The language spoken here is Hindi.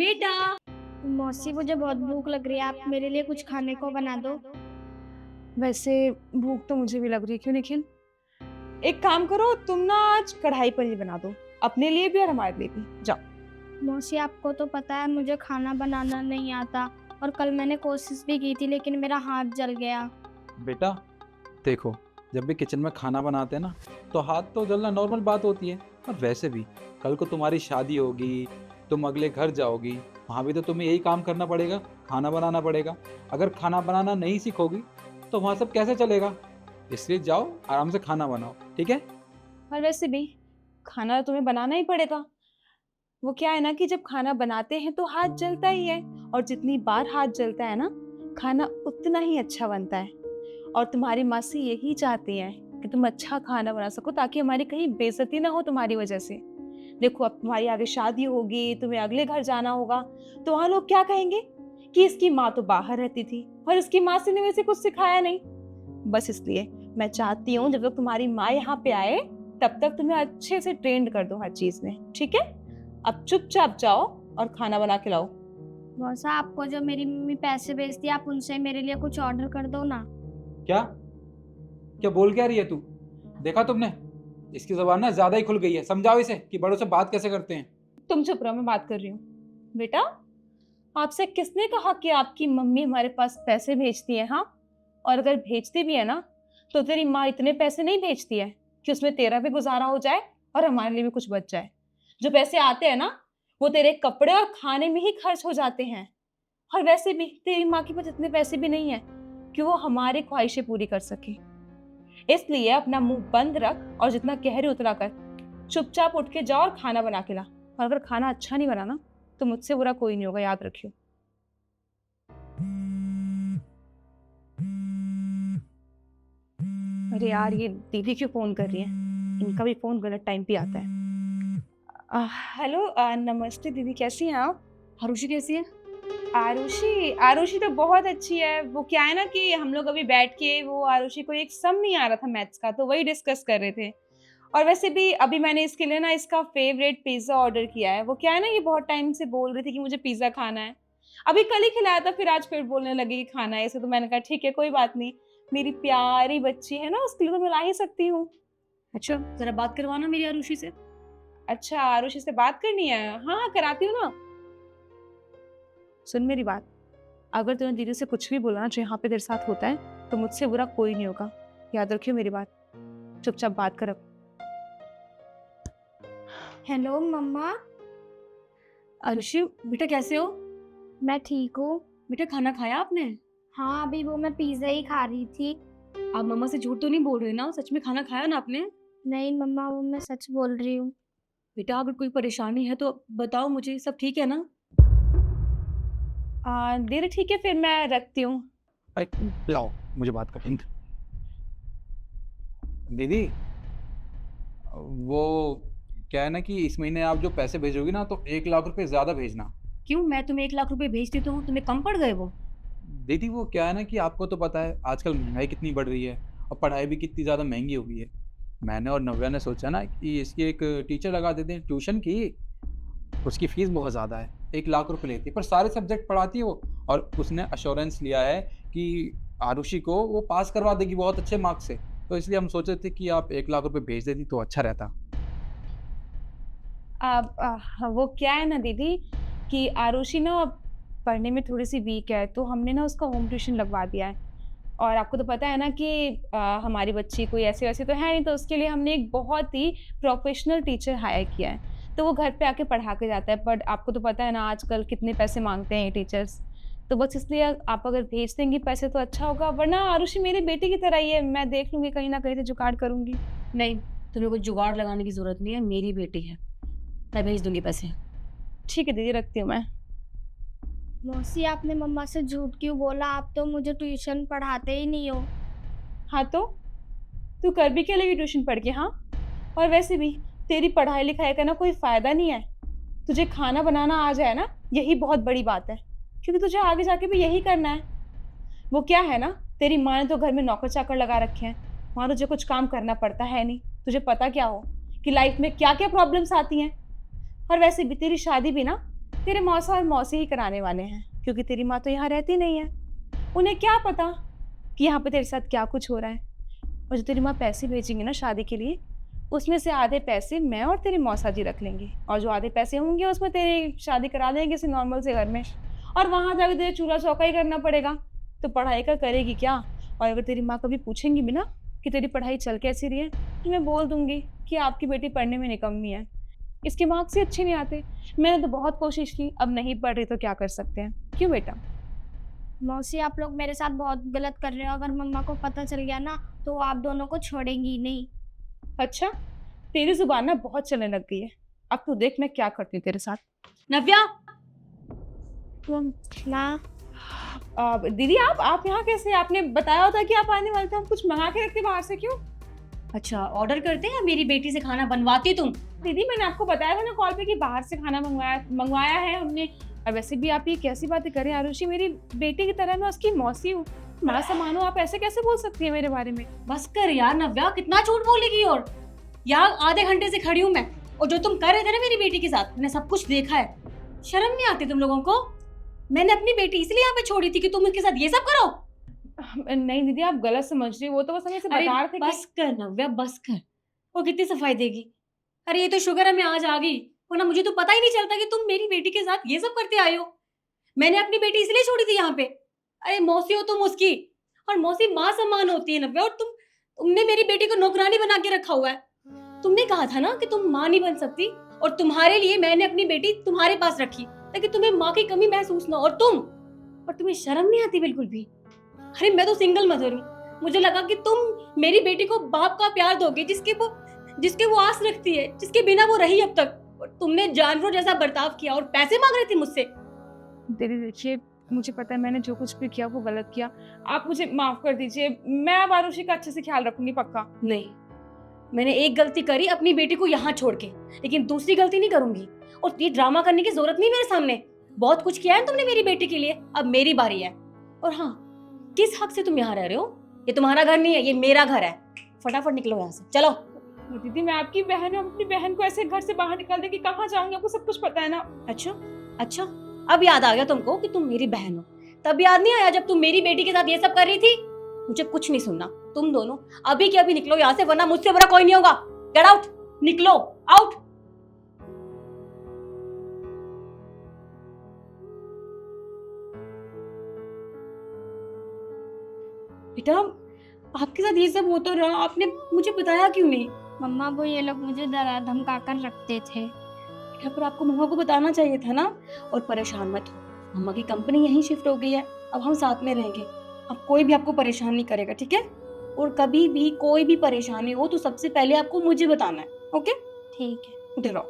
बेटा। मौसी मुझे बहुत भूख लग रही है, आप मेरे लिए कुछ खाने को बना दो। वैसे भूख तो मुझे भी लग रही है, क्यों निखिल? एक काम करो, तुम ना आज कढ़ाई पनीर बना दो, अपने लिए भी और हमारे लिए भी। जाओ। मौसी आपको तो पता है मुझे खाना बनाना नहीं आता, और कल मैंने कोशिश भी की थी लेकिन मेरा हाथ जल गया। बेटा देखो, जब भी किचन में खाना बनाते हैं ना तो हाथ तो जलना नॉर्मल बात होती है। और वैसे भी कल को तुम्हारी शादी होगी, तुम अगले घर जाओगी, वहाँ भी तो तुम्हें यही काम करना पड़ेगा, खाना बनाना पड़ेगा। अगर खाना बनाना नहीं सीखोगी तो वहाँ सब कैसे चलेगा? इसलिए जाओ आराम से खाना बनाओ, ठीक है? और वैसे भी खाना तुम्हें बनाना ही पड़ेगा। वो क्या है ना कि जब खाना बनाते हैं तो हाथ जलता ही है, और जितनी बार हाथ जलता है ना, खाना उतना ही अच्छा बनता है। और तुम्हारी मासी यही चाहती है कि तुम अच्छा खाना बना सको, ताकि हमारी कहीं बेइज्जती ना हो तुम्हारी वजह से। देखो, अब तुम्हारी आगे शादी होगी, तुम्हें अगले घर जाना होगा, तो वहाँ लोग क्या कहेंगे कि इसकी माँ तो बाहर रहती थी और इसकी मासी ने वैसे कुछ सिखाया नहीं। बस इसलिए मैं चाहती हूँ जब तक तुम्हारी माँ यहाँ पे आए तब तक तुम्हें अच्छे से ट्रेंड कर दो हर चीज में, ठीक है? अब चुपचाप जाओ और खाना बना के लाओ। मौसा, आपको जो मेरी मम्मी पैसे भेजती है आप उनसे मेरे लिए कुछ ऑर्डर कर दो ना। क्या क्या बोल क्या रही है तू? देखा तुमने, इसकी जबान ना ज्यादा ही खुल गई है। समझाओ इसे कि बड़ों से बात कैसे करते हैं। तुम चुप रहो, मैं बात कर रही हूँ। बेटा, आपसे किसने कहा कि आपकी मम्मी हमारे पास पैसे भेजती है? हाँ, और अगर भेजती भी है ना, तो तेरी माँ इतने पैसे नहीं भेजती है कि उसमें तेरा भी गुजारा हो जाए और हमारे लिए भी कुछ बच जाए। जो पैसे आते हैं ना, वो तेरे कपड़े और खाने में ही खर्च हो जाते हैं। और वैसे भी तेरी माँ के पास इतने पैसे भी नहीं है कि वो हमारी ख्वाहिशें पूरी कर सके। इसलिए अपना मुंह बंद रख और जितना कह रही उतना कर। चुपचाप उठ के जाओ और खाना बना के ला। और अगर खाना अच्छा नहीं बना ना, तो मुझसे बुरा कोई नहीं होगा, याद रखियो। अरे यार, ये दीदी क्यों फोन कर रही है? इनका भी फोन गलत टाइम पे आता है। हेलो, नमस्ते दीदी, कैसी हैं आप? आरुषि कैसी है? आरुषि आरुषि तो बहुत अच्छी है। वो क्या है ना कि हम लोग अभी बैठ के, वो आरुषि को एक सम नहीं आ रहा था मैथ्स का, तो वही डिस्कस कर रहे थे। और वैसे भी अभी मैंने इसके लिए ना इसका फेवरेट पिज्जा ऑर्डर किया है। वो क्या है ना, ये बहुत टाइम से बोल रही थी कि मुझे पिज्जा खाना है। अभी कल ही खिलाया था, फिर आज फिर बोलने लगी कि खाना है इसे। तो मैंने कहा ठीक है, कोई बात नहीं, मेरी प्यारी बच्ची है ना, उसके लिए तो मैं ला ही सकती हूँ। अच्छा, जरा बात करवाना मेरी आरुषि से। अच्छा, आरुषि से बात करनी है? हाँ हाँ, कराती हूँ ना। सुन मेरी बात, अगर तूने दीदी से कुछ भी बोला ना जो यहाँ पे तेरे साथ होता है, तो मुझसे बुरा कोई नहीं होगा। याद रखियो मेरी बात। चुपचाप बात कर अब। हेलो मम्मा। आरुषि बेटा कैसे हो? मैं ठीक हूँ। बेटा खाना खाया आपने? हाँ, अभी वो मैं पिज्जा ही खा रही थी। आप मम्मा से झूठ तो नहीं बोल रहे ना? सच में खाना खाया ना आपने? नहीं मम्मा, वो मैं सच बोल रही हूँ। बेटा अगर कोई परेशानी है तो बताओ मुझे, सब ठीक है ना? दीदी ठीक है, फिर मैं रखती हूँ। लाओ मुझे बात कर। दीदी, वो क्या है ना कि इस महीने आप जो पैसे भेजोगी ना तो 1 लाख रुपए ज्यादा भेजना। क्यों, मैं तुम्हें 1 लाख रुपए भेजती तो हूँ, तुम्हें कम पड़ गए वो? दीदी वो क्या है ना कि आपको तो पता है आजकल महंगाई कितनी बढ़ रही है और पढ़ाई भी कितनी ज़्यादा महंगी हो गई है। मैंने और नव्या ने सोचा ना कि इसकी एक टीचर लगा देते हैं ट्यूशन की। उसकी फ़ीस बहुत ज़्यादा है, 1 लाख रुपए लेती है, पर सारे सब्जेक्ट पढ़ाती है वो। और उसने अश्योरेंस लिया है कि आरुषि को वो पास करवा देगी बहुत अच्छे मार्क्स से। तो इसलिए हम सोच रहे थे कि आप 1 लाख रुपए भेज देती तो अच्छा रहता। वो क्या है ना दीदी कि आरुषि ना पढ़ने में थोड़ी सी वीक है, तो हमने ना उसका होम ट्यूशन लगवा दिया है। और आपको तो पता है ना कि हमारी बच्ची कोई ऐसे वैसे तो है नहीं, तो उसके लिए हमने एक बहुत ही प्रोफेशनल टीचर हायर किया है। तो वो घर पे आके पढ़ा के जाता है। बट आपको तो पता है ना आजकल कितने पैसे मांगते हैं ये टीचर्स। तो बस इसलिए आप अगर भेज देंगी पैसे तो अच्छा होगा, वरना आरुषि मेरी बेटी की तरह ही है, मैं देख लूंगी कहीं ना कहीं से जुगाड़ करूंगी। नहीं, तुम्हें कोई जुगाड़ लगाने की जरूरत नहीं है, मेरी बेटी है, मैं भेज दूंगी पैसे। ठीक है दीदी, रखती हूँ मैं। मौसी, आपने मम्मा से झूठ क्यों बोला? आप तो मुझे ट्यूशन पढ़ाते ही नहीं हो। हाँ तो तू कर भी क्या लेगी ट्यूशन पढ़ के? हाँ, और वैसे भी तेरी पढ़ाई लिखाई का ना कोई फायदा नहीं है। तुझे खाना बनाना आ जाए ना, यही बहुत बड़ी बात है, क्योंकि तुझे आगे जाके भी यही करना है। वो क्या है ना, तेरी माँ ने तो घर में नौकर चाकर लगा रखे हैं, वहाँ तुझे कुछ काम करना पड़ता है नहीं। तुझे पता क्या हो कि लाइफ में क्या क्या प्रॉब्लम्स आती हैं। और वैसे भी तेरी शादी भी ना तेरे मौसा और मौसी ही कराने वाले हैं, क्योंकि तेरी माँ तो यहाँ रहती नहीं है। उन्हें क्या पता कि यहाँ पे तेरे साथ क्या कुछ हो रहा है। और जो तेरी माँ पैसे भेजेंगी ना शादी के लिए, उसमें से आधे पैसे मैं और तेरे मौसा जी रख लेंगे, और जो आधे पैसे होंगे उसमें तेरी शादी करा देंगे किसी नॉर्मल से घर में। और वहाँ जाकर तुझे चूल्हा चौका ही करना पड़ेगा। तो पढ़ाई का करेगी क्या? और अगर तेरी माँ कभी पूछेंगी भी ना कि तेरी पढ़ाई चल कैसी रही है, तो मैं बोल दूंगी कि आपकी बेटी पढ़ने में निकम्मी है, इसके मार्क्स ही अच्छे नहीं आते। मैंने तो बहुत कोशिश की, अब नहीं पढ़ रही तो क्या कर सकते हैं। क्यों बेटा? मौसी आप लोग मेरे साथ बहुत गलत कर रहे हो। अगर मम्मा को पता चल गया ना तो वो आप दोनों को छोड़ेंगी ही नहीं। अच्छा, तेरी जुबान ना बहुत चलने लग गई है। अब तू देख मैं क्या करती हूँ तेरे साथ। नव्या, माँ दीदी आप यहाँ कैसे? आपने बताया होता कि आप आने वाले थे, हम कुछ मंगा के रखते बाहर से। क्यों? अच्छा ऑर्डर करते हैं, मेरी बेटी से खाना बनवाती तुम? दीदी मैंने आपको बताया था ना कॉल पे कि बाहर से खाना मंगवाया है हमने। और वैसे भी आप ये कैसी बातें करें आरुषि, मेरी बेटी की तरह मैं उसकी मौसी हूँ, माँ समान हूँ। आप ऐसे कैसे बोल सकती है मेरे बारे में? बस कर यार नव्या, कितना झूठ बोलेगी। और यार आधे घंटे से खड़ी हूँ मैं, और जो तुम कर रहे थे ना मेरी बेटी के साथ, मैंने सब कुछ देखा है। शर्म नहीं आती तुम लोगों को? मैंने अपनी बेटी इसलिए यहाँ पे छोड़ी थी कि तुम उसके साथ ये सब करो? नहीं दीदी आप गलत समझ रही हो, वो तो बस हमें से अरे बता रहे थे बस कर नव्या, बस कर। वो कितनी सफाई देगी? अरे ये तो शुगर है मैं आज आ गई, वरना मुझे तो पता ही नहीं चलता कि तुम मेरी बेटी के साथ ये सब करते आए हो। मैंने अपनी बेटी इसलिए छोड़ी थी यहाँ पे। अरे मौसी हो तुम उसकी, और मौसी माँ समान होती है नव्या। और तुमने मेरी बेटी को नौकरानी बना के रखा हुआ है। तुमने कहा था ना कि तुम माँ नहीं बन सकती, और तुम्हारे लिए मैंने अपनी बेटी तुम्हारे पास रखी ताकि तुम्हें माँ की कमी महसूस ना हो। और तुम्हें शर्म नहीं आती बिल्कुल भी? अरे मैं तो सिंगल मदर हूँ, मुझे लगा कि तुम मेरी बेटी को बाप का प्यार दोगे जिसके वो आस रखती है, जिसके बिना वो रही अब तक। और तुमने जानवरों जैसा बर्ताव किया और पैसे मांग रही थी मुझसे। दीदी देखिए, मुझे पता है मैंने जो कुछ भी किया वो गलत किया, आप मुझे माफ कर दीजिए। मैं अब आरुषि का अच्छे से ख्याल रखूंगी, पक्का। नहीं, मैंने एक गलती करी अपनी बेटी को यहाँ छोड़ के, लेकिन दूसरी गलती नहीं करूंगी। और ये ड्रामा करने की जरूरत नहीं मेरे सामने। बहुत कुछ किया है तुमने मेरी बेटी के लिए, अब मेरी बारी है। और हाँ, किस हक से तुम यहाँ रह रहे हो? ये तुम्हारा घर नहीं है, ये मेरा घर है। फटाफट निकलो यहाँ से, चलो। दीदी मैं आपकी बहन हूँ, अपनी बहन को ऐसे घर से बाहर निकाल दे कि कहाँ जाऊंगी? आपको सब कुछ पता है ना। अच्छा, अब याद आ गया तुमको कि तुम मेरी बहन हो। तब याद नहीं आया जब तुम मेरी बेटी के साथ ये सब कर रही थी? मुझे कुछ नहीं सुनना। तुम दोनों अभी के अभी निकलो यहाँ से, वरना मुझसे बड़ा कोई नहीं होगा। गेट आउट, निकलो, आउट। बेटा, आपके साथ ये सब होता रहा, आपने मुझे बताया क्यों नहीं? मम्मा वो ये लोग मुझे डरा धमका कर रखते थे। बेटा पर आपको मम्मा को बताना चाहिए था ना। और परेशान मत हो, मम्मा की कंपनी यहीं शिफ्ट हो गई है, अब हम साथ में रहेंगे। अब कोई भी आपको परेशान नहीं करेगा, ठीक है? और कभी भी कोई भी परेशानी हो तो सबसे पहले आपको मुझे बताना है, ओके? ठीक है। उधर आओ।